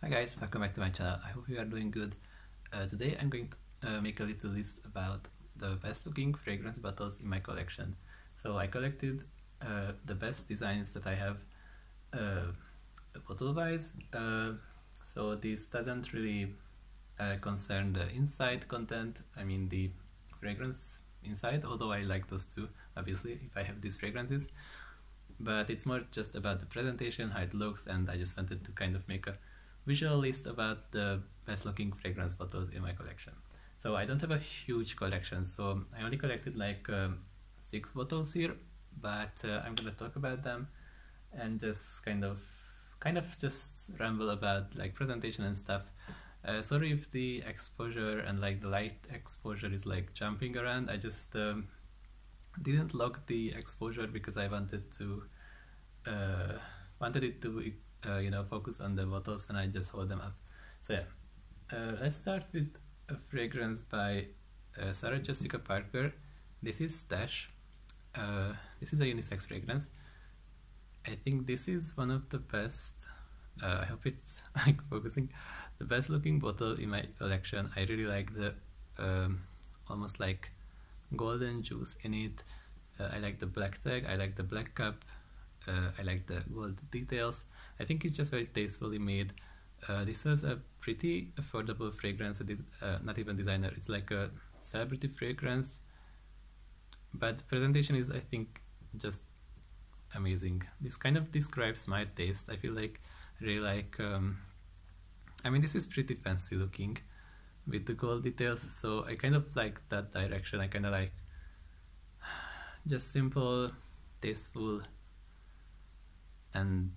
Hi guys, welcome back to my channel. I hope you are doing good. Today I'm going to make a little list about the best looking fragrance bottles in my collection. So I collected the best designs that I have bottle wise. So this doesn't really concern the inside content, I mean the fragrance inside, although I like those too, obviously, if I have these fragrances. But it's more just about the presentation, how it looks, and I just wanted to kind of make a visual list about the best looking fragrance bottles in my collection. So I don't have a huge collection, so I only collected like 6 bottles here, but I'm gonna talk about them and just kind of just ramble about like presentation and stuff. Sorry if the exposure and like the light exposure is like jumping around. I just didn't lock the exposure because I wanted it to focus on the bottles when I just hold them up. So yeah, let's start with a fragrance by Sarah Jessica Parker. This is Stash. This is a unisex fragrance. I think this is one of the best, I hope it's like focusing, the best looking bottle in my collection. I really like the almost like golden juice in it. I like the black tag, I like the black cup, I like the gold details. I think it's just very tastefully made. This was a pretty affordable fragrance. It is not even designer, it's like a celebrity fragrance, but the presentation is, I think, just amazing. This kind of describes my taste. I feel like I really like, I mean, this is pretty fancy looking with the gold details, so I kind of like that direction. I kind of like just simple, tasteful, and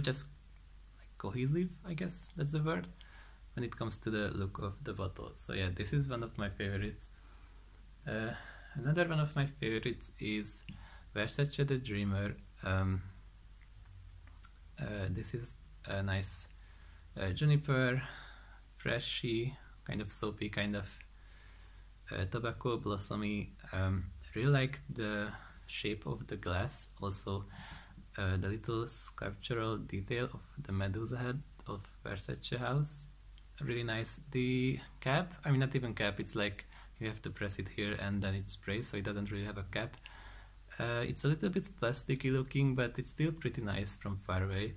just like cohesive, I guess that's the word, when it comes to the look of the bottle. So yeah, this is one of my favorites. Another one of my favorites is Versace the Dreamer. This is a nice juniper, freshy, kind of soapy, kind of tobacco blossomy. I really like the shape of the glass, also the little sculptural detail of the Medusa head of Versace house. Really nice. The cap, I mean, not even cap, it's like you have to press it here and then it sprays, so it doesn't really have a cap. It's a little bit plasticky looking, but it's still pretty nice from far away.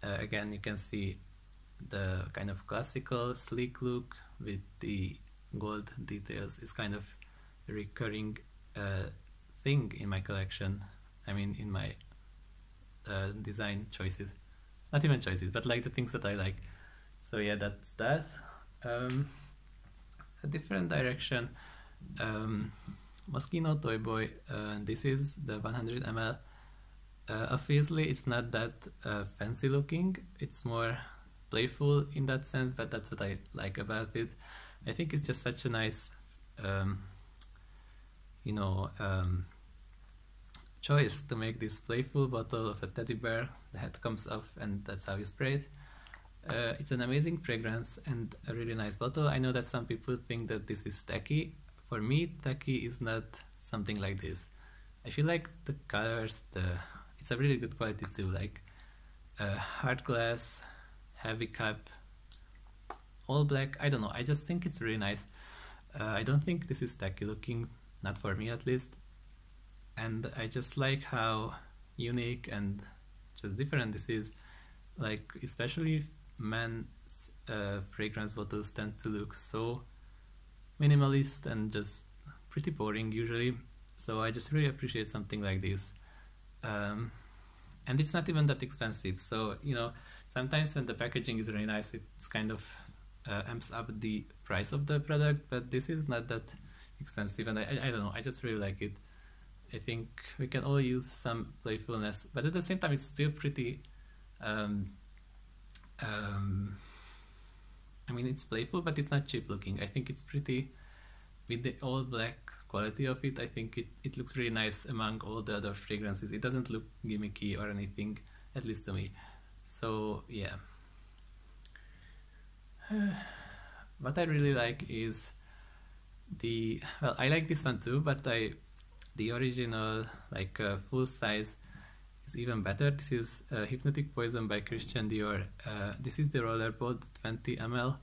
Again, you can see the kind of classical sleek look with the gold details is kind of a recurring thing in my collection. I mean, in my design choices, not even choices, but like the things that I like. So yeah, that's that. A different direction, Moschino Toy Boy. This is the 100 ml. Obviously it's not that fancy looking, it's more playful in that sense, but that's what I like about it. I think it's just such a nice choice to make this playful bottle of a teddy bear. The head comes off and that's how you spray it. It's an amazing fragrance and a really nice bottle. I know that some people think that this is tacky. For me, tacky is not something like this. I feel like the colors, it's a really good quality too, like hard glass, heavy cup, all black. I don't know, I just think it's really nice. I don't think this is tacky looking, not for me at least. And I just like how unique and just different this is. Like, especially men's fragrance bottles tend to look so minimalist and just pretty boring usually. So I just really appreciate something like this. And it's not even that expensive. So, sometimes when the packaging is really nice, it's kind of amps up the price of the product, but this is not that expensive, and I don't know, I just really like it. I think we can all use some playfulness, but at the same time it's still pretty I mean, it's playful, but it's not cheap looking. I think it's pretty, with the all black quality of it, I think it looks really nice among all the other fragrances. It doesn't look gimmicky or anything, at least to me. So yeah. What I really like is I like this one too, but the original, like full size is even better. This is Hypnotic Poison by Christian Dior. This is the rollerball 20 ml,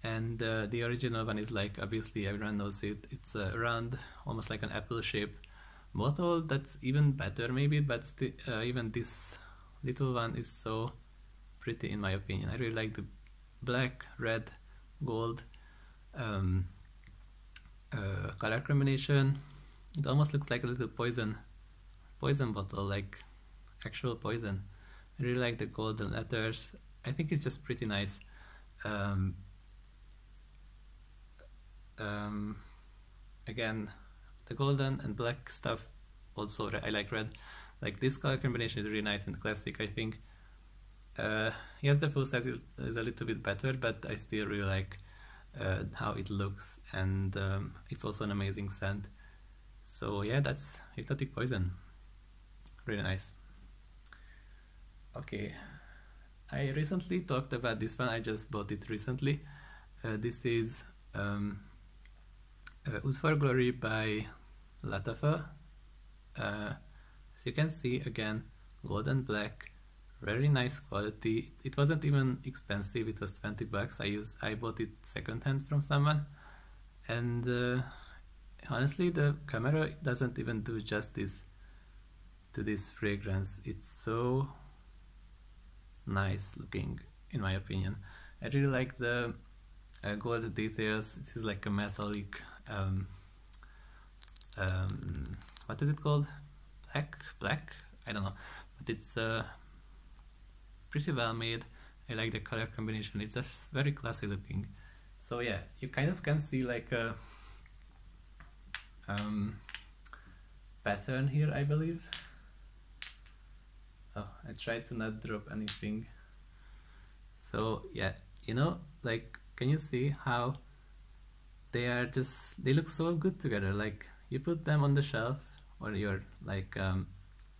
and the original one is like, obviously everyone knows it. It's a round, almost like an apple shaped bottle. That's even better maybe, but even this little one is so pretty in my opinion. I really like the black, red, gold color combination. It almost looks like a little poison bottle, like actual poison. I really like the golden letters. I think it's just pretty nice. Again, the golden and black stuff also, I like red. Like this color combination is really nice and classic, I think. Yes, the full size is a little bit better, but I still really like how it looks, and it's also an amazing scent. So yeah, that's Hypnotic Poison. Really nice. Okay, I recently talked about this one. I just bought it recently. This is Oud for Glory by Latafa. As you can see, again, gold and black, very nice quality. It wasn't even expensive, it was 20 bucks. I bought it secondhand from someone, and honestly, the camera doesn't even do justice to this fragrance. It's so nice looking, in my opinion. I really like the gold details. This is like a metallic what is it called? Black? I don't know, but it's pretty well made. I like the color combination. It's just very classy looking. So yeah, you kind of can see like a pattern here, I believe. Oh, I tried to not drop anything. So yeah, you know, like, can you see how they look so good together? Like, you put them on the shelf or your like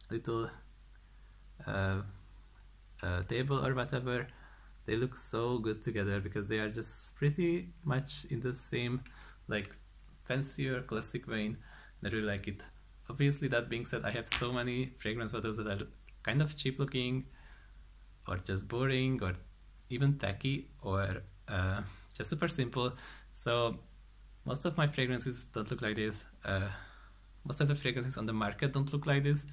little table or whatever, they look so good together because they are just pretty much in the same like fancier classic vein. I really like it. Obviously, that being said, I have so many fragrance bottles that are kind of cheap looking or just boring or even tacky or just super simple. So most of my fragrances don't look like this. Most of the fragrances on the market don't look like this.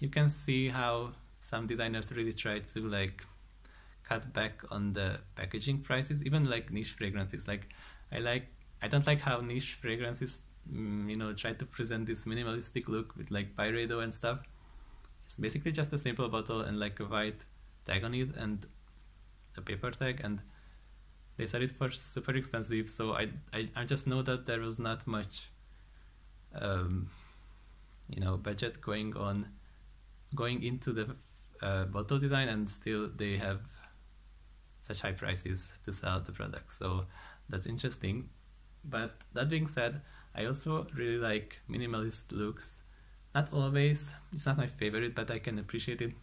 You can see how some designers really try to like cut back on the packaging prices, even like niche fragrances. Like I don't like how niche fragrances you know, try to present this minimalistic look with like Byredo and stuff. It's basically just a simple bottle and like a white tag on it and a paper tag, and they sell it for super expensive. So I just know that there was not much you know, budget going into the bottle design, and still they have such high prices to sell the product. So that's interesting. But that being said, I also really like minimalist looks. Not always, it's not my favorite, but I can appreciate it.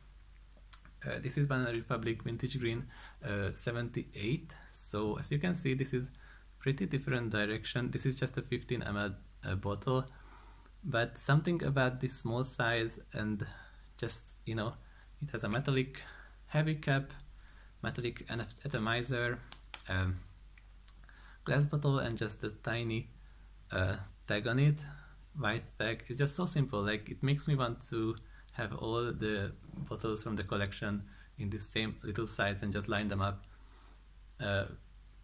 This is Banana Republic Vintage Green 78. So as you can see, this is pretty different direction. This is just a 15 ml bottle, but something about this small size and just, you know, it has a metallic heavy cap, metallic atomizer, glass bottle, and just a tiny tag on it, white tag. It's just so simple. Like, it makes me want to have all the bottles from the collection in the same little size and just line them up.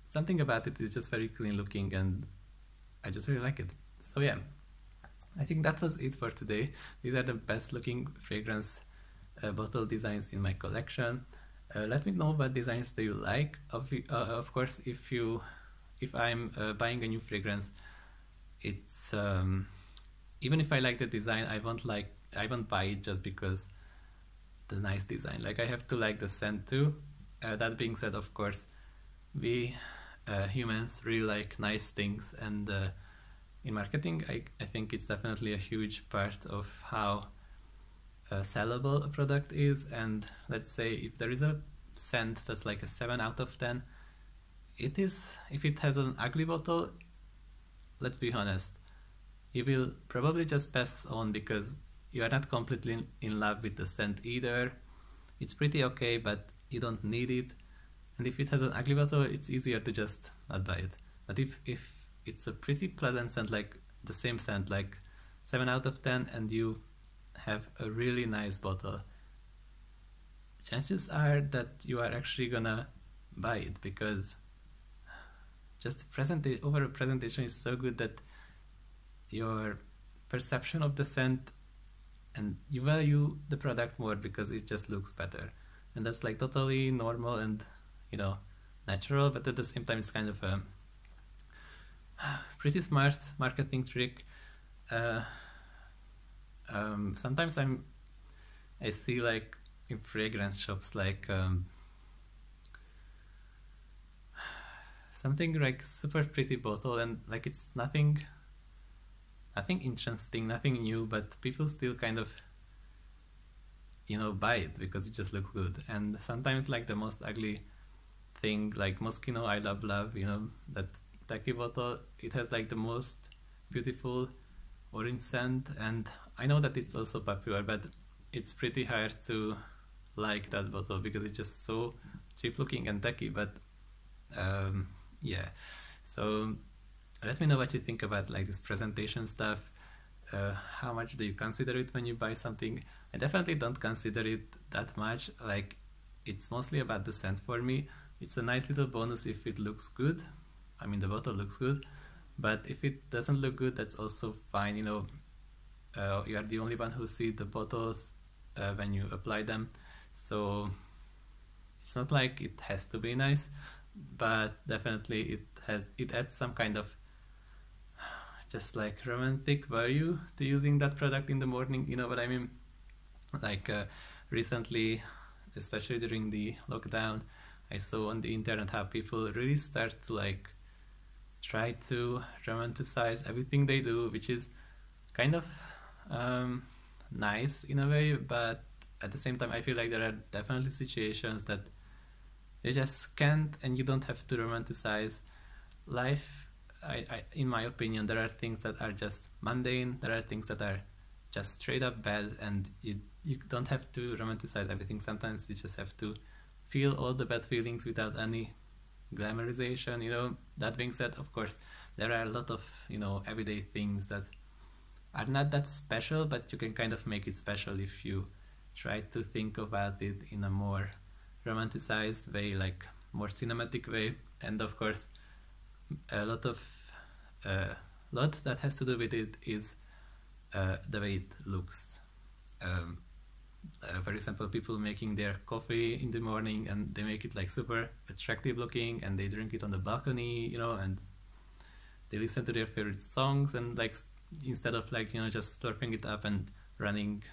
Something about it is just very clean looking, and I just really like it. So yeah, I think that was it for today. These are the best looking fragrance bottle designs in my collection. Let me know what designs do you like. Of course, if I'm buying a new fragrance, it's even if I like the design, I won't buy it just because the nice design. Like, I have to like the scent too. That being said, of course, we humans really like nice things, and in marketing, I think it's definitely a huge part of how sellable a product is. And let's say if there is a scent that's like a 7 out of 10, it is. If it has an ugly bottle, let's be honest, you will probably just pass on because you are not completely in love with the scent either. It's pretty okay, but you don't need it. And if it has an ugly bottle, it's easier to just not buy it. But if it's a pretty pleasant scent, like the same scent, like 7 out of 10, and you have a really nice bottle, chances are that you are actually gonna buy it, because just overall presentation is so good that your perception of the scent, and you value the product more because it just looks better. And that's like totally normal and, you know, natural, but at the same time it's kind of a pretty smart marketing trick. Sometimes I see like in fragrance shops like something like super pretty bottle, and like it's nothing interesting, nothing new, but people still kind of, you know, buy it because it just looks good. And sometimes like the most ugly thing, like Moschino I Love, you know, that tacky bottle, it has like the most beautiful orange scent, and I know that it's also popular, but it's pretty hard to like that bottle because it's just so cheap looking and tacky. But yeah, so let me know what you think about like this presentation stuff. How much do you consider it when you buy something? I definitely don't consider it that much. Like, it's mostly about the scent for me. It's a nice little bonus if it looks good. I mean, the bottle looks good, but if it doesn't look good, that's also fine. You know, you are the only one who see the bottles when you apply them, so it's not like it has to be nice, but definitely it adds some kind of just like romantic value to using that product in the morning. You know what I mean? Like recently, especially during the lockdown, I saw on the internet how people really start to like try to romanticize everything they do, which is kind of nice in a way, but at the same time I feel like there are definitely situations that you just can't, and you don't have to romanticize life. In my opinion, there are things that are just mundane, there are things that are just straight up bad, and you don't have to romanticize everything. Sometimes you just have to feel all the bad feelings without any glamorization, you know. That being said, of course, there are a lot of, you know, everyday things that are not that special, but you can kind of make it special if you try to think about it in a more romanticized way, like more cinematic way. And of course, a lot that has to do with it is the way it looks. For example, people making their coffee in the morning, and they make it like super attractive looking, and they drink it on the balcony, you know, and they listen to their favorite songs, and like instead of like, you know, just slurping it up and running,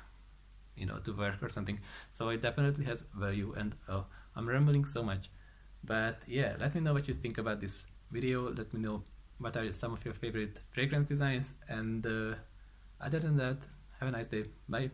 you know, to work or something. So it definitely has value. And oh, I'm rambling so much, but yeah, let me know what you think about this video. Let me know what are some of your favorite fragrance designs, and other than that, have a nice day. Bye.